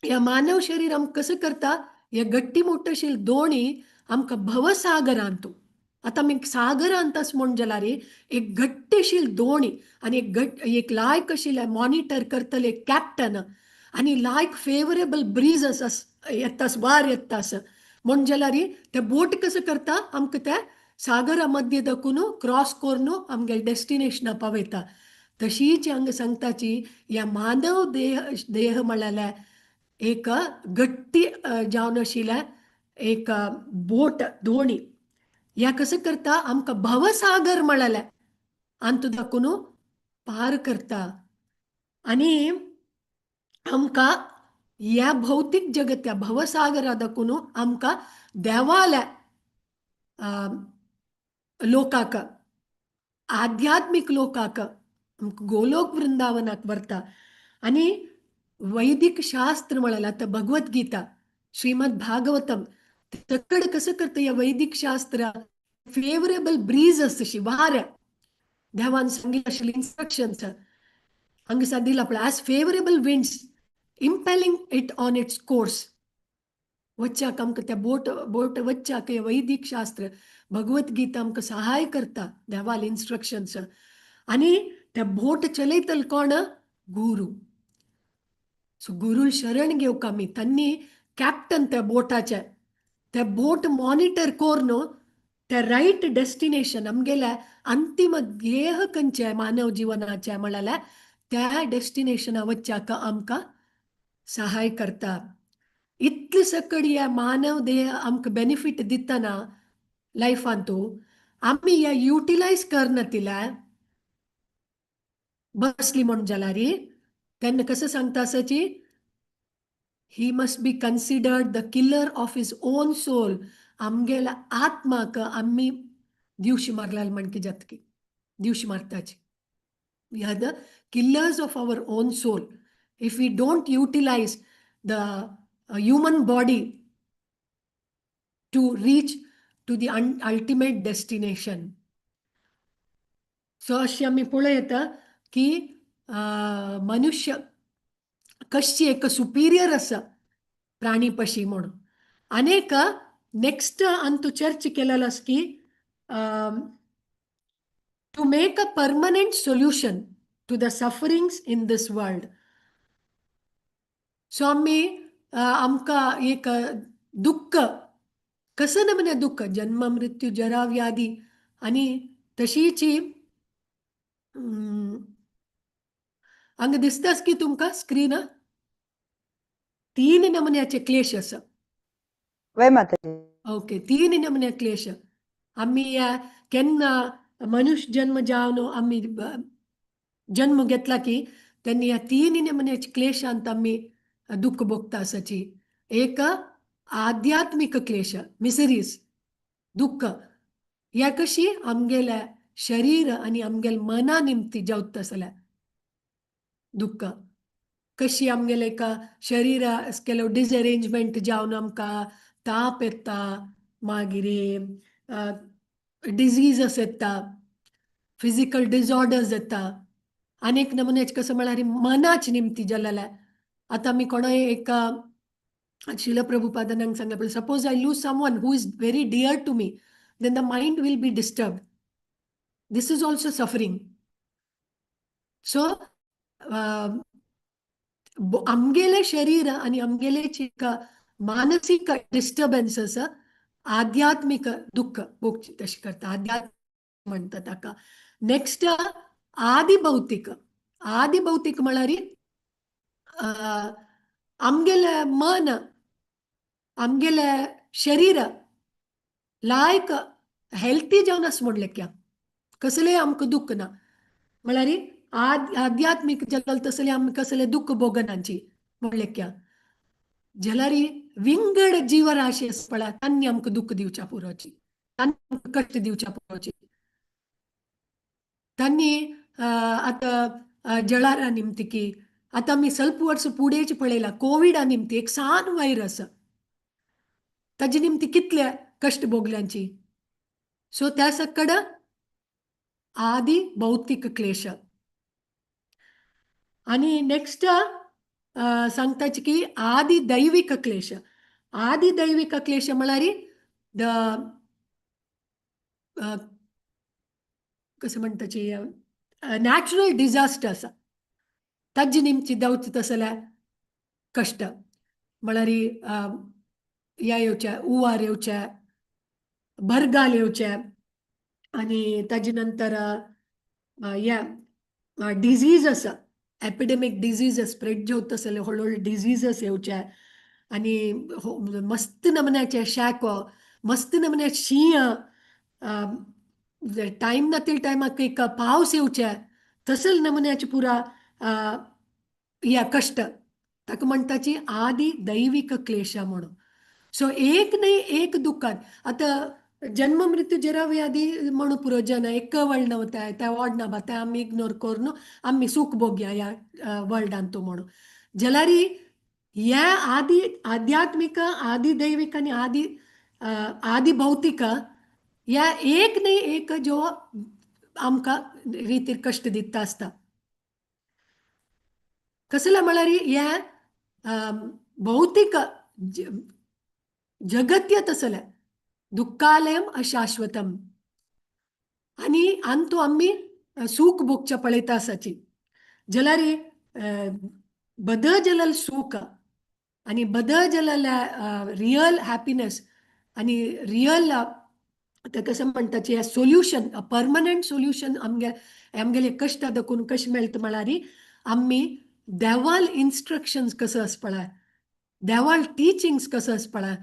या मानव शरीर कसं करता, या गट्टी मोठशील दोणी आमका भवसागर आणतो. आता मी सागर आणतास म्हण रे एक घट्टशील दोणी आणि एक लायक अशील मॉनिटर करतले कॅप्टन आणि लायक फेवरेबल ब्रीज येतास वार येतास म्हण रे त्या बोट कसं करता आमक त्या सागरामध्ये दखून क्रॉस करून आमगे डेस्टिनेशन पावयता. तशीच हांगा सांगताची या मानव देह म्हळ्यार एक गट्टी जावन आशिल्ल्या एक बोट दोणी, या कसं करता आमका भवसागर म्हळ्यार अंत दाखून पार करता. आणि आमका या भौतिक जगत या भवसागरा दाखून आमका देवाल्या लोकाक, आध्यात्मिक लोकाक गोलोक वृंदावनाक व्हरता. आणि वैदिक शास्त्र म्हणाला तर भगवद्गीता, श्रीमद भागवतम, तकड कसं करतं या वैदिक शास्त्र फेवरेबल ब्रीज असतशी वाऱ्या देवान सांगितलं असेल इन्स्ट्रक्शन्स हंग दिला आपलं as favourable winds impelling it on its course वच्चाक आमकां त्या बोट वच्चाक हे वैदिक शास्त्र भगवद्गीता आमकां सहाय करता देवाल इन्स्ट्रक्शन्स. आणि त्या बोट चलयतल कोण, गुरु. सो गुरु शरण घेवक आमी, त्यांनी कॅप्टन त्या बोटाचे, त्या बोट मॉनिटर करून त्या राईट डेस्टिनेशन आमगेल्या अंतिम ध्येय खंयचे मानव जीवनाचे म्हळ्यार त्या डेस्टिनेशना वच्चाक आमकां सहाय करता. इतले सकड या मानव देह आमकां बेनिफीट दितना लायफांतू आमी या युटिलायज करना तिला बसली म्हण जाल्यार तेन्ना कसं सांगता आसची, he must be considered the killer of his own soul. आमगेल्या आत्माक आम्ही दिवशी मारल्याल म्हणकी जातकी दिवशी मारताची. We are the killers of our own soul if we don't utilize the human body to reach to the ultimate destination. So अशी आम्ही पुढे येतं की मनुष्य कशी एक सुपिरियर असं प्राणी पशी म्हणून. अनेक नेक्स्ट अंतु चर्च केलेलास की to make a permanent solution to the sufferings in this world. So आम्ही आमका एक दुःख कसं ना म्हणे दुःख जन्म मृत्यू जरा व्याधी आणि तशीची हंग दिसतास की तुमका स्क्रीन 3 नमुन्याचे क्लेश असं. वय माताजी. ओके 3 नमुन्या क्लेश आम्ही केन्ना मनुष्य जन्म जावन आम्ही जन्म घेतला की त्यांनी या 3 नमुन्याचे क्लेशांत आम्ही दुःख भोगता असाची. एक आध्यात्मिक क्लेश मिसरीज दुःख या कशी आमगेल्या शरीर आणि आमगेल मना निमती जावत असल्या. दुःख कशी आमगेले का शरीर केलो डिसअरेंजमेंट जावन आमकां ताप येता मागीर डिजीजस येता फिजिकल डिसऑर्डर्स येता अनेक नमुन्याचे कसं म्हळ्यार मनाच निमती जाल्यार आतां आमी कोणाय एका शिल प्रभुपादानांक सांगलें suppose I lose someone who is very dear to me then the mind will be disturb this is also suffering so आमगेले शरीर आणि आमगेले चिक मानसिक डिस्टर्बन्सेस आध्यात्मिक दुःख भोगची तशी करता आध्यात्मिक म्हणतात ताका नेक्स्ट आदी भौतिक म्हळ्यार आमगेले मन आमगेले शरीर लायक हेल्थी जावन आस म्हणलें क्या कसलें आमकां दुःख ना म्हळ्यार आध्यात्मिक जगल तसले आमी कसले दुःख भोगनांची म्हणलें क्या जाल्यार विंगड जीवराशी आस पळय तांणी आमकां दुःख दिवच्या पुरोची तांणी आमकां कश्ट दिवच्या पुरोची तांणी आतां जळारा निमतिकी आतां आमी ಸ್ವಲ್ಪ वर्स फुडेंच पळयलां कोविडा निमती एक सान व्हायरस ताजे निमती कितले कश्ट भोगल्यांची सो त्या सकड आदि भौतिक क्लेश आणि नेक्स्ट सांगताचे की आदि दैविक क्लेश म्हळ्यार द कसं म्हणताची नॅचरल डिझास्टर्स ताजे निमची जावचे तसले कष्ट म्हळ्यार ह्या येवचे हुंवार येवचे बरगाल येवचे आणि ताजे नंतर ह्या डिजीजस एपिडेमिक डिजीजस स्प्रेड जावत तसले हळूहळू डिजीजस येवचे आणि मस्त नमुन्याचे शेको मस्त नमुन्या शीं टायम ना ते टायमाक एक पावस येवचे तसले नमुन्याचे पुरा ह्या कष्ट ताका म्हणटाची आदि दैविक क्लेश म्हणून सो एक न्ही एक दुःखान आतां जन्म मृत्यू जरा व्याधी म्हणू पुरो जन एक वर्ल्ड नवता त्या वॉर्ड ना ते आमी इग्नोर करून आमी सूख भोगया ह्या वर्ल्डान तो म्हणून जाल्यार ह्या आदि आध्यात्मिक आदि दैविक आनी आदि भौतिक ह्या एक न्ही एक जो आमकां रितीर कश्ट दिता आसता कसले म्हळ्यार ह्या भौतिक जगत्य तसले दुःखालयम अशाश्वतम आणि अंतू आम्ही सूख भोगच्या पळयता आसाची जाल्यार बद जलल सूख आणि बद जलल रियल हॅपीनेस आणि रियल कसं म्हणटाचे सोल्युशन परमनंट सोल्युशन आमगेले कश्ट देखून कशें मेळटा म्हळ्यार आम्ही देवाल इन्स्ट्रक्शन्स कसं आस पळय देवाल टीचिंग्स कसं आस पळय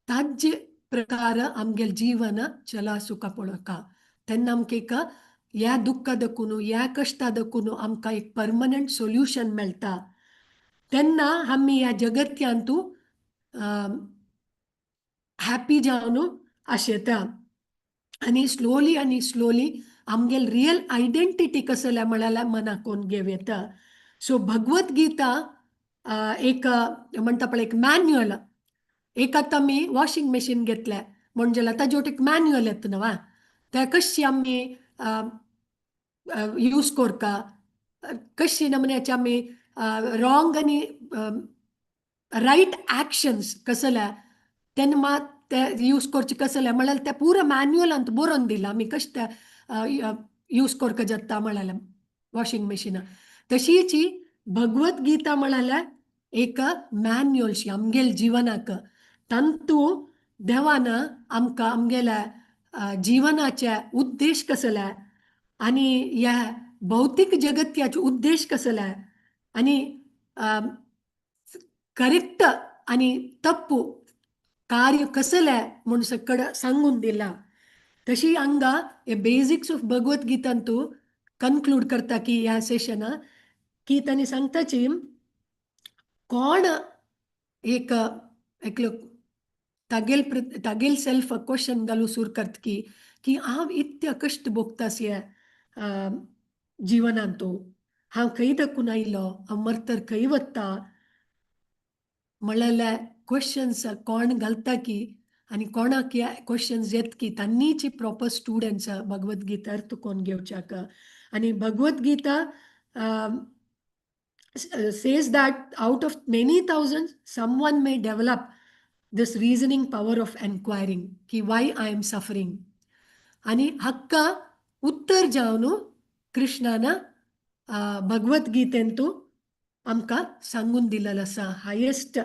ताजे प्रकार आमगे जीवन चला सुका पळोवका तेन्ना आमकां एक ह्या दुःखा देखून ह्या कश्टा देखून आमकां एक परमनंट सोल्युशन मेळटा तेन्ना आमी ह्या जगत्यांतू हॅपी जावन आशेता आणि स्लोली आमगेल रियल आयडेंटिटी कसल्या म्हळ्यार मनाकोन घेव येता सो भगवद्गीता एक म्हणटा पळय एक मॅन्युअल एक आतां आमी वॉशिंग मशीन घेतले म्हणजे जाल्यार ताजे एक मॅन्युअल येता न्हय ते कशी आमी यूज करता कशी नमुन्याचे आमी रॉंग आनी रायट ॲक्शन्स कसले तेन्ना मात ते यूज करचे कसले म्हळ्यार ते पुरो मॅन्युअलांत बरोवन दिला आमी कशें ते यूज करता जाता म्हळ्यार वॉशिंग मशीन तशीच भगवद्गीता म्हळ्यार एक मॅन्युअल शी आमगेल जिवनाक तांतू देवान आमकां आमगेल्या जिवनाचे उद्देश कसले आनी ह्या भौतिक जगत्याचे उद्देश कसले आनी करेक्ट आनी तप्पू कार्य कसले म्हूण सकड सांगून दिला तशी हांगा हे बेजिक्स ऑफ भगवद्गीतांतू कन्क्लूड करता की ह्या सेशना की तांणी सांगताची कोण एक एकलो तागेल सेल्फ क्वेश्चन घालू सुरू करता की हांव इतले कश्ट भोगतास ह्या जिवनांतू हांव खंय दाखून आयलो हांव मरतर खंय वता म्हळ्यार क्वेश्चन्स कोण घालता की आनी कोणाक क्वेश्चन्स येत की तांनीची प्रॉपर स्टुडंट्स भगवद्गीता अर्थ कोण घेवच्याक आनी Bhagavad Gita says that out of many thousands, someone may develop this reasoning power of inquiring की why I am suffering. आणि हक्का उत्तर जावन कृष्णान भगवद्गीतेंतू आमकां सांगून दिलेलं आसा हायेस्ट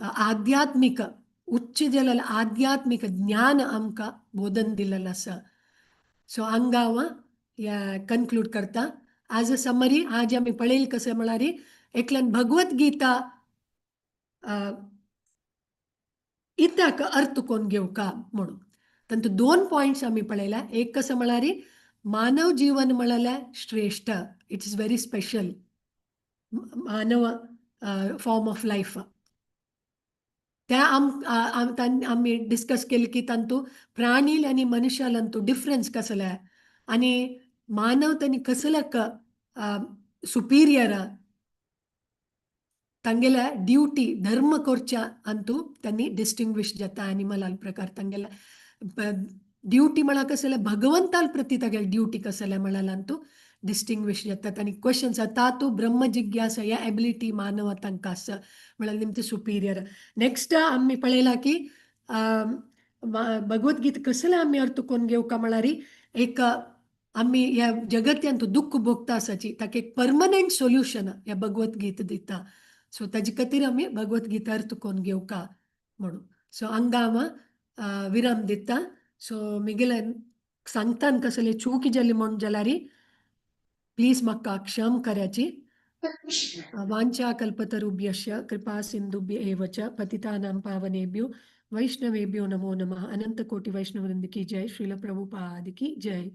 आध्यात्मिक उच्च जालेलं आध्यात्मिक ज्ञान आमकां बोधन दिलेलं आसा. सो हांगा हांव कन्क्लूड करता. ॲज अ समरी आज आमी पळयलें कशें म्हळ्यार एकल्यान भगवद्गीता इत्याक अर्थ कोण घेवका म्हणून तांतूं 2 पॉयंट्स आमी पळयल्या. एक कसं म्हळ्यार मानव जीवन म्हळ्यार श्रेष्ठ, it is very special Manav form of life. त्या आमी डिस्कस केले की तांतूं प्राणी आनी मनशालंतू डिफरन्स कसले आनी मानव तांणी कसल्याक सुपिरियर तांगेले ड्युटी धर्म करच्या अंतू त्यांनी डिस्टिंग्विश जाता एनिमल प्रकार तांगेले ड्युटी म्हळ्यार कसले भगवंताल प्रती तागेले ड्युटी कसले म्हळ्यार अंतू डिस्टिंग्विश जातात आनी क्वेश्चन्स जाता तूं ब्रह्म जिज्ञासा ह्या एबिलिटी मानव तांकां आसा म्हळ्यार निमते सुपिरियर. नेक्स्ट आमी पळयलां की भगवद्गीता कसले आमी अर्थ कोण घेवका म्हळ्यार एक आमी ह्या जगत्यांतू दुःख भोगता आसाची ताका एक परमनंट सोल्युशन ह्या भगवद्गीता दिता. सो ताजे खातीर आमी भगवद्गीता अर्थ कोण घेवका म्हणून. सो हांगा हांव विराम दिता. सो मिगेले सांगतान कसले चूक जाली म्हण जाल्यार प्लीज म्हाका क्षम कराची. वाञ्छा कल्पतरुभ्यश्च कृपा सिन्धुभ्य एव च पतितानां पावनेभ्यो वैष्णवेभ्यो नमो नमः. अनंत कोटि वैष्णव वृंद की जय. श्रील प्रभुपाद की जय.